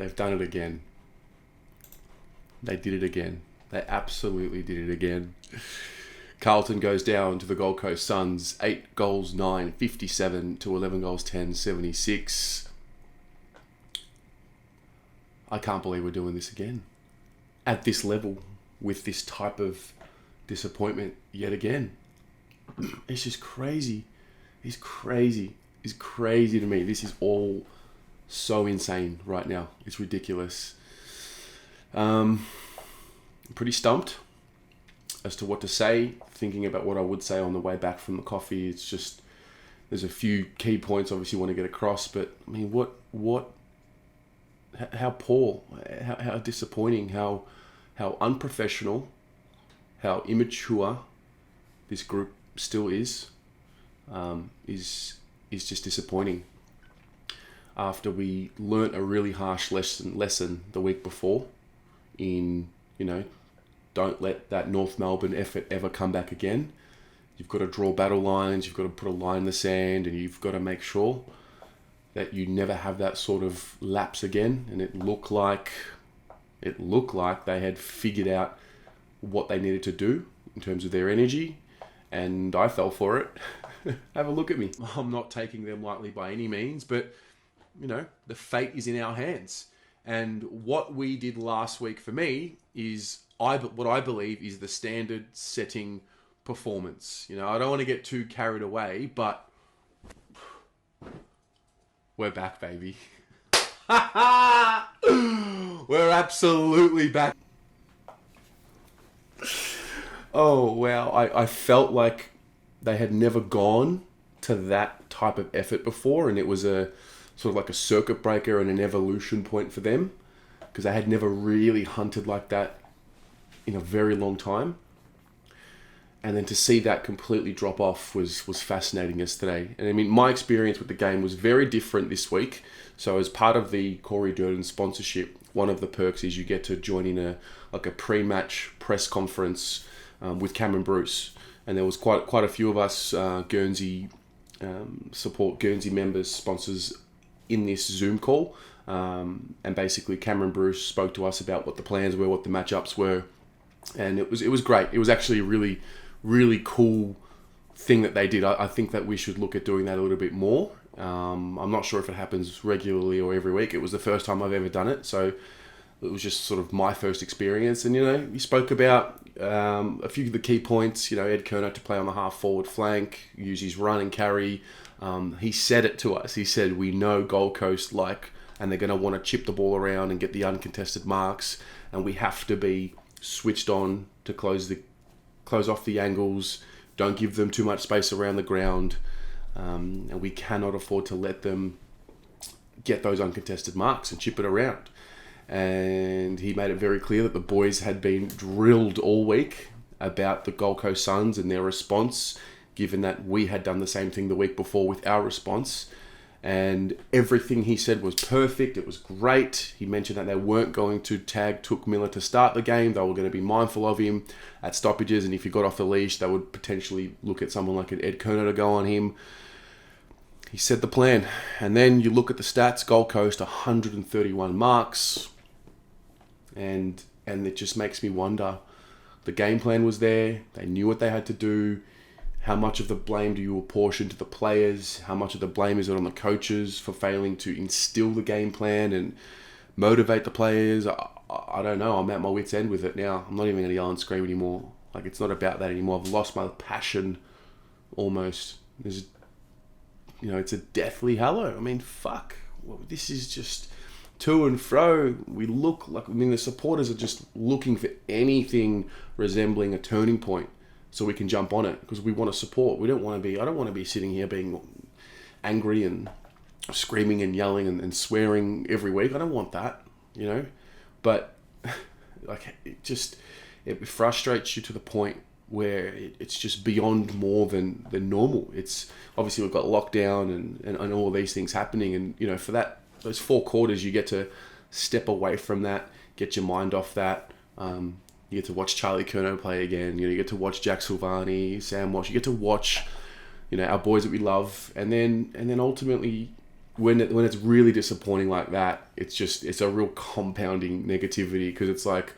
they've done it again. They did it again. They absolutely did it again. Carlton goes down to the Gold Coast Suns, 8 goals 9, 57 to 11 goals 10, 76. I can't believe we're doing this again. At this level, with this type of disappointment yet again. It's just crazy. It's crazy. It's crazy to me. This is all so insane right now. It's ridiculous. I'm pretty stumped as to what to say, thinking about what I would say on the way back from the coffee. It's just, there's a few key points obviously want to get across, but I mean, how poor, how disappointing, how unprofessional, how immature this group still is just disappointing. After we learnt a really harsh lesson the week before in, don't let that North Melbourne effort ever come back again. You've got to draw battle lines, you've got to put a line in the sand, and you've got to make sure that you never have that sort of lapse again. And it looked like they had figured out what they needed to do in terms of their energy, and I fell for it. Have a look at me. I'm not taking them lightly by any means, but the fate is in our hands. And what we did last week for me is what I believe is the standard setting performance. I don't want to get too carried away, but we're back, baby. We're absolutely back. Oh, wow. I felt like they had never gone to that type of effort before, and it was a sort of like a circuit breaker and an evolution point for them, because they had never really hunted like that in a very long time. And then to see that completely drop off was fascinating yesterday. And I mean, my experience with the game was very different this week. So as part of the Corey Durden sponsorship, one of the perks is you get to join in a pre-match press conference with Cameron Bruce. And there was quite a few of us Guernsey members, sponsors in this Zoom call. And basically Cameron Bruce spoke to us about what the plans were, what the matchups were. And it was great. It was actually a really, really cool thing that they did. I think that we should look at doing that a little bit more. I'm not sure if it happens regularly or every week. It was the first time I've ever done it, so it was just sort of my first experience. And we spoke about a few of the key points. Ed Kerner to play on the half forward flank, use his run and carry. He said it to us. He said, we know Gold Coast and they're going to want to chip the ball around and get the uncontested marks, and we have to be switched on to close off the angles. Don't give them too much space around the ground, and we cannot afford to let them get those uncontested marks and chip it around. And he made it very clear that the boys had been drilled all week about the Gold Coast Suns and their response, given that we had done the same thing the week before with our response. And everything he said was perfect. It was great. He mentioned that they weren't going to tag Took Miller to start the game. They were going to be mindful of him at stoppages. And if he got off the leash, they would potentially look at someone like an Ed Kerner to go on him. He said the plan. And then you look at the stats. Gold Coast, 131 marks. And it just makes me wonder. The game plan was there. They knew what they had to do. How much of the blame do you apportion to the players? How much of the blame is it on the coaches for failing to instill the game plan and motivate the players? I don't know. I'm at my wit's end with it now. I'm not even going to yell and scream anymore. It's not about that anymore. I've lost my passion almost. It's a deathly hallow. I mean, fuck. This is just to and fro. We look like, the supporters are just looking for anything resembling a turning point, so we can jump on it, because we want to support. I don't want to be sitting here being angry and screaming and yelling and swearing every week. I don't want that, But it frustrates you to the point where it's just beyond more than normal. It's obviously we've got lockdown and all these things happening, and for those 4 quarters you get to step away from that, get your mind off that. You get to watch Charlie Curnow play again. You get to watch Jack Silvani, Sam Walsh. You get to watch, our boys that we love, and then ultimately, when it's really disappointing like that, it's a real compounding negativity, because it's like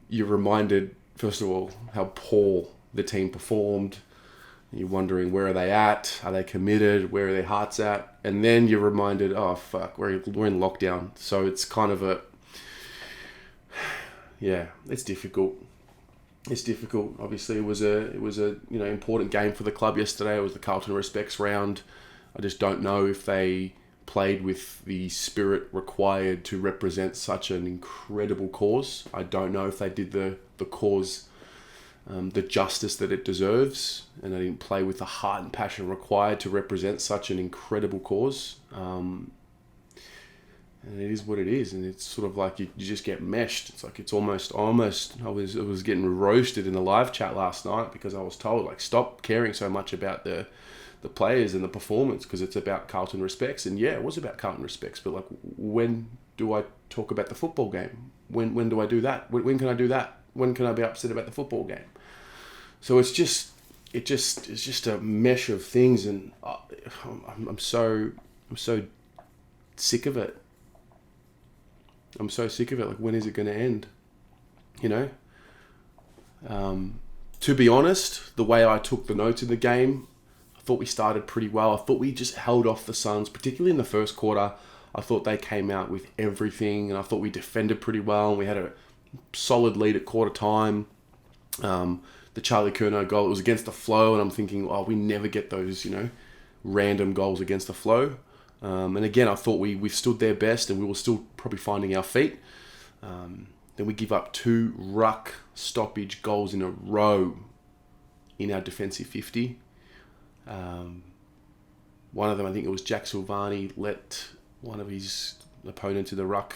you're reminded, first of all, how poor the team performed. You're wondering, where are they at? Are they committed? Where are their hearts at? And then you're reminded, oh fuck, we're in lockdown. So it's kind of it's difficult. It's difficult. Obviously, it was a important game for the club yesterday. It was the Carlton Respects round. I just don't know if they played with the spirit required to represent such an incredible cause. I don't know if they did the cause the justice that it deserves, and they didn't play with the heart and passion required to represent such an incredible cause. And it is what it is, and it's sort of like you just get meshed. It's like it's almost. I was getting roasted in the live chat last night because I was told, like, stop caring so much about the players and the performance, because it's about Carlton Respects. And yeah, it was about Carlton Respects, but like, when do I talk about the football game? When do I do that? When can I do that? When can I be upset about the football game? So it's just a mesh of things, and I'm so sick of it. I'm so sick of it. Like, when is it going to end? To be honest, the way I took the notes in the game, I thought we started pretty well. I thought we just held off the Suns, particularly in the first quarter. I thought they came out with everything, and I thought we defended pretty well, and we had a solid lead at quarter time. The Charlie Curnow goal, it was against the flow, and I'm thinking, oh, we never get those, random goals against the flow. And again, I thought we stood their best, and we were still probably finding our feet. Then we give up 2 ruck stoppage goals in a row in our defensive 50. One of them, I think it was Jack Silvani, let one of his opponents in the ruck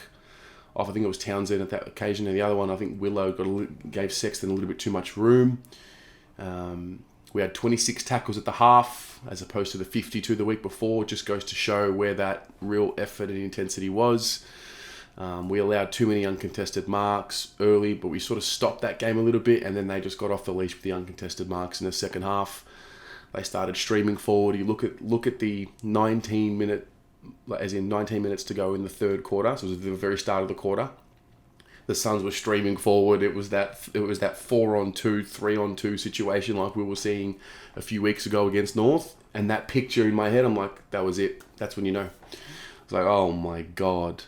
off. I think it was Townsend at that occasion, and the other one, I think Willow gave Sexton a little bit too much room. We had 26 tackles at the half, as opposed to the 52 the week before. It just goes to show where that real effort and intensity was. We allowed too many uncontested marks early, but we sort of stopped that game a little bit, and then they just got off the leash with the uncontested marks in the second half. They started streaming forward. You look at the 19 minutes to go in the third quarter. So it was the very start of the quarter. The Suns were streaming forward. It was that 4-on-2, 3-on-2 situation like we were seeing a few weeks ago against North. And that picture in my head, I'm like, that was it. That's when you know. It's like, oh my God.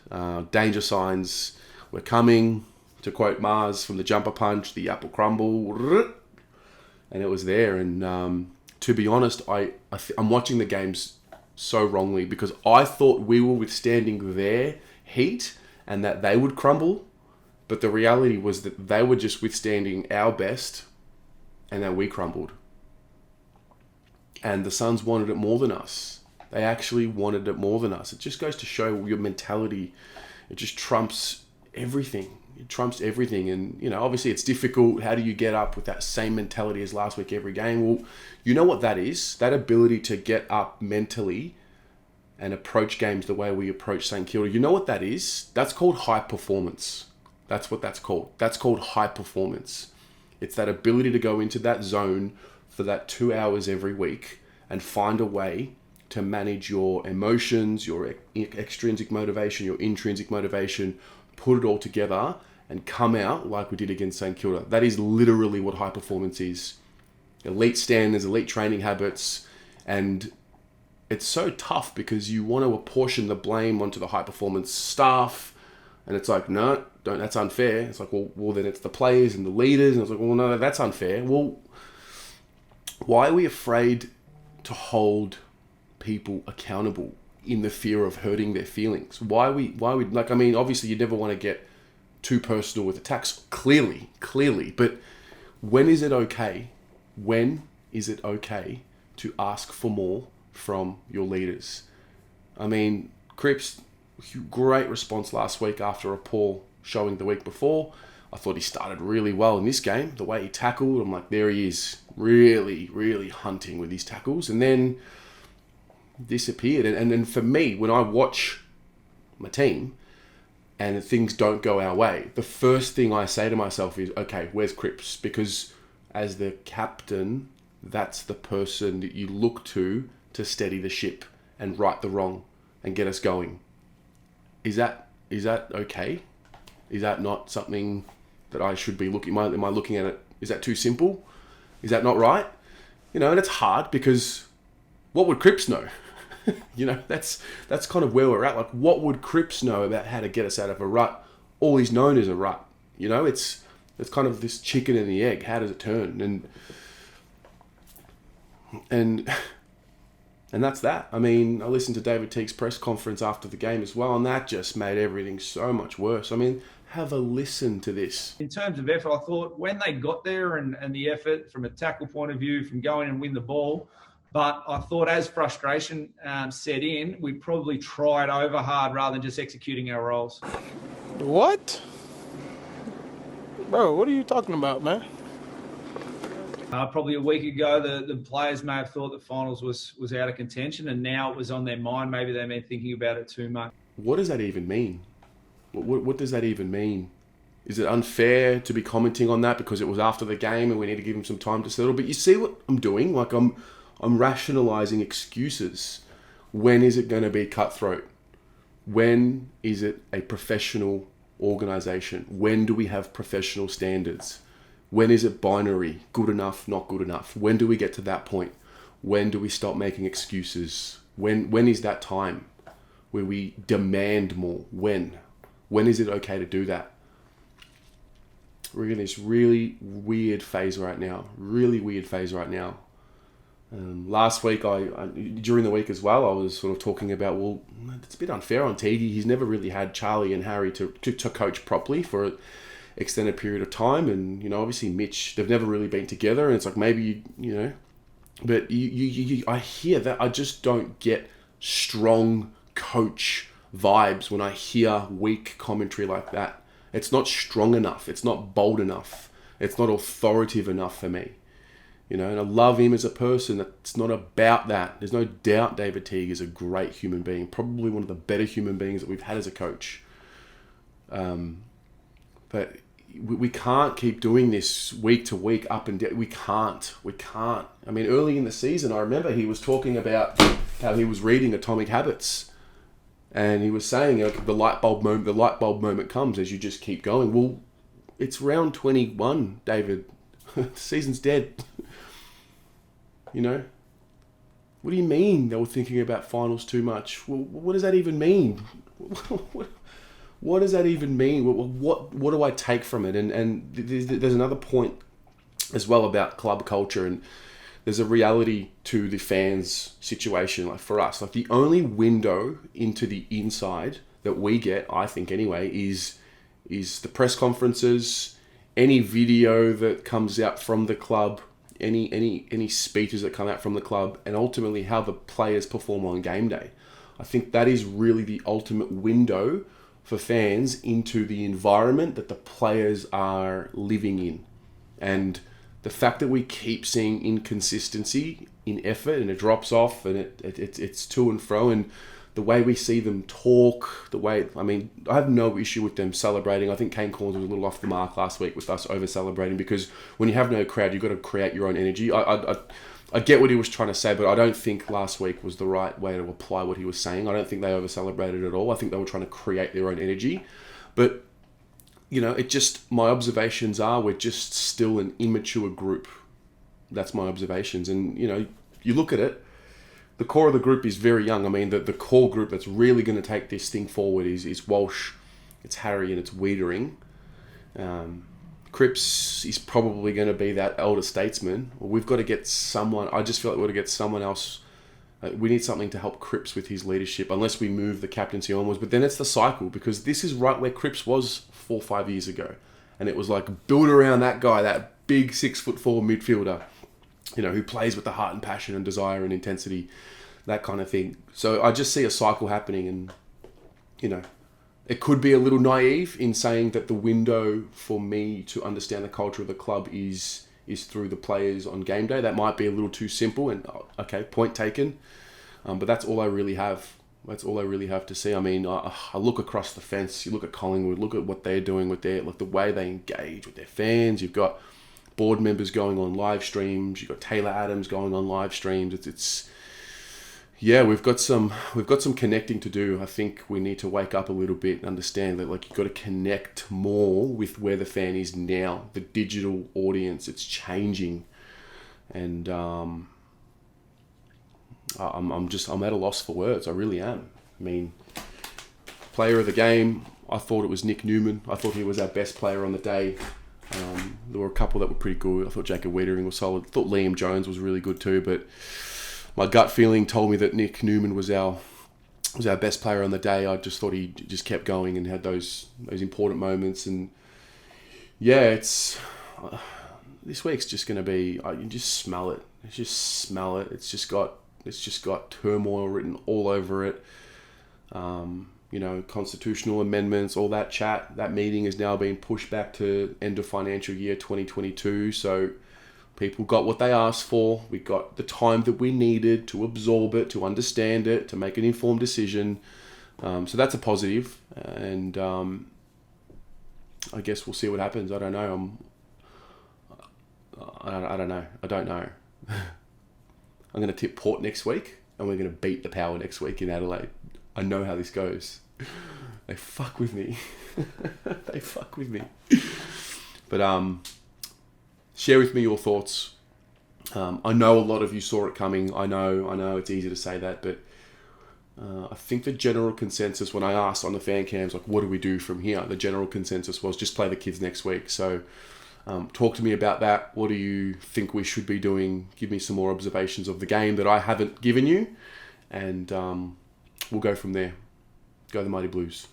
Danger signs were coming. To quote Mars from the jumper punch, the apple crumble. And it was there. And to be honest, I'm watching the games so wrongly, because I thought we were withstanding their heat and that they would crumble, but the reality was that they were just withstanding our best and that we crumbled. And the Suns wanted it more than us. They actually wanted it more than us. It just goes to show your mentality. It just trumps everything. It trumps everything. And, obviously it's difficult. How do you get up with that same mentality as last week every game? Well, you know what that is? That ability to get up mentally and approach games the way we approach St Kilda. You know what that is? That's called high performance. That's what that's called. That's called high performance. It's that ability to go into that zone for that 2 hours every week and find a way to manage your emotions, your extrinsic motivation, your intrinsic motivation, put it all together and come out like we did against St Kilda. That is literally what high performance is. Elite standards, elite training habits, and it's so tough because you want to apportion the blame onto the high performance staff, and it's like, no, don't. That's unfair. It's like, well, then it's the players and the leaders, and it's like, well, no, that's unfair. Well, why are we afraid to hold people accountable in the fear of hurting their feelings? Why we like? I mean, obviously, you never want to get too personal with attacks. Clearly, but when is it okay? When is it okay to ask for more from your leaders? I mean, Cripps, great response last week after a poor showing the week before. I thought he started really well in this game. The way he tackled, I'm like, there he is, really, really hunting with his tackles, and then disappeared. And then for me, when I watch my team and things don't go our way, the first thing I say to myself is, okay, where's Cripps? Because as the captain, that's the person that you look to steady the ship and right the wrong. and get us going. Is that okay? Is that not something that I should be looking? Am I looking at it? Is that too simple? Is that not right? And it's hard because what would Cripps know? That's kind of where we're at. Like, what would Cripps know about how to get us out of a rut? All he's known is a rut. It's kind of this chicken and the egg. How does it turn? And that's that. I mean, I listened to David Teague's press conference after the game as well, and that just made everything so much worse. I mean, have a listen to this. In terms of effort, I thought when they got there and the effort from a tackle point of view, from going and win the ball, but I thought as frustration set in, we probably tried over hard rather than just executing our roles. What? Bro, what are you talking about, man? Probably a week ago, the players may have thought that finals was out of contention, and now it was on their mind. Maybe they've been thinking about it too much. What does that even mean? What does that even mean? Is it unfair to be commenting on that because it was after the game and we need to give them some time to settle? But you see what I'm doing? Like, I'm rationalizing excuses. When is it going to be cutthroat? When is it a professional organization? When do we have professional standards? When is it binary? Good enough, not good enough? When do we get to that point? When do we stop making excuses? When is that time where we demand more? When is it okay to do that? We're in this really weird phase right now. Last week, during the week as well, I was sort of talking about, well, it's a bit unfair on Teague. He's never really had Charlie and Harry to coach properly for an extended period of time. And, obviously Mitch, they've never really been together. And it's like, maybe, but I hear that. I just don't get strong coach vibes when I hear weak commentary like that. It's not strong enough. It's not bold enough. It's not authoritative enough for me. And I love him as a person. It's not about that. There's no doubt David Teague is a great human being, probably one of the better human beings that we've had as a coach. But we can't keep doing this week to week, up and down. We can't. I mean, early in the season, I remember he was talking about how he was reading Atomic Habits, and he was saying, the light bulb moment comes as you just keep going. Well, it's round 21, David. The season's dead. What do you mean they were thinking about finals too much? Well, what does that even mean? What does that even mean? What do I take from it? And there's another point as well about club culture, and there's a reality to the fans' situation. Like, for us, like, the only window into the inside that we get, I think anyway, is the press conferences, any video that comes out from the club, any speeches that come out from the club, and ultimately how the players perform on game day. I think that is really the ultimate window for fans into the environment that the players are living in. And the fact that we keep seeing inconsistency in effort, and it drops off, and it's to and fro, and the way we see them talk, I have no issue with them celebrating. I think Kane Corns was a little off the mark last week with us over-celebrating, because when you have no crowd, you've got to create your own energy. I get what he was trying to say, but I don't think last week was the right way to apply what he was saying. I don't think they over-celebrated at all. I think they were trying to create their own energy. But, my observations are we're just still an immature group. That's my observations. And, you look at it, the core of the group is very young. I mean, the core group that's really going to take this thing forward is Walsh, it's Harry, and it's Wiedering. Cripps is probably going to be that elder statesman. We've got to get someone. I just feel like we've got to get someone else. We need something to help Cripps with his leadership, unless we move the captaincy onwards. But then it's the cycle, because this is right where Cripps was 4 or 5 years ago. And it was like, build around that guy, that big 6'4" midfielder, who plays with the heart and passion and desire and intensity, that kind of thing. So I just see a cycle happening, and, it could be a little naive in saying that the window for me to understand the culture of the club is through the players on game day. That might be a little too simple, and okay, point taken. But that's all I really have. That's all I really have to see. I mean, I look across the fence. You look at Collingwood. Look at what they're doing with the way they engage with their fans. You've got board members going on live streams. You've got Taylor Adams going on live streams. yeah, we've got some connecting to do. I think we need to wake up a little bit and understand that like you've got to connect more with where the fan is now. The digital audience, it's changing, and I'm at a loss for words. I really am. I mean, player of the game, I thought it was Nick Newman. I thought he was our best player on the day. There were a couple that were pretty good. I thought Jacob Wiedering was solid. I thought Liam Jones was really good too, but my gut feeling told me that Nick Newman was our best player on the day. I just thought he just kept going and had those important moments. And yeah, it's this week's just going to be. You just smell it. It's just got turmoil written all over it. Constitutional amendments, all that chat. That meeting is now being pushed back to end of financial year 2022. So people got what they asked for. We got the time that we needed to absorb it, to understand it, to make an informed decision. So that's a positive. And I guess we'll see what happens. I don't know. I don't know. I don't know. I'm going to tip Port next week, and we're going to beat the Power next week in Adelaide. I know how this goes. They fuck with me. They fuck with me. But share with me your thoughts. I know a lot of you saw it coming. I know it's easy to say that, but I think the general consensus when I asked on the fan cams, like, what do we do from here? The general consensus was just play the kids next week. So talk to me about that. What do you think we should be doing? Give me some more observations of the game that I haven't given you, and we'll go from there. Go the Mighty Blues.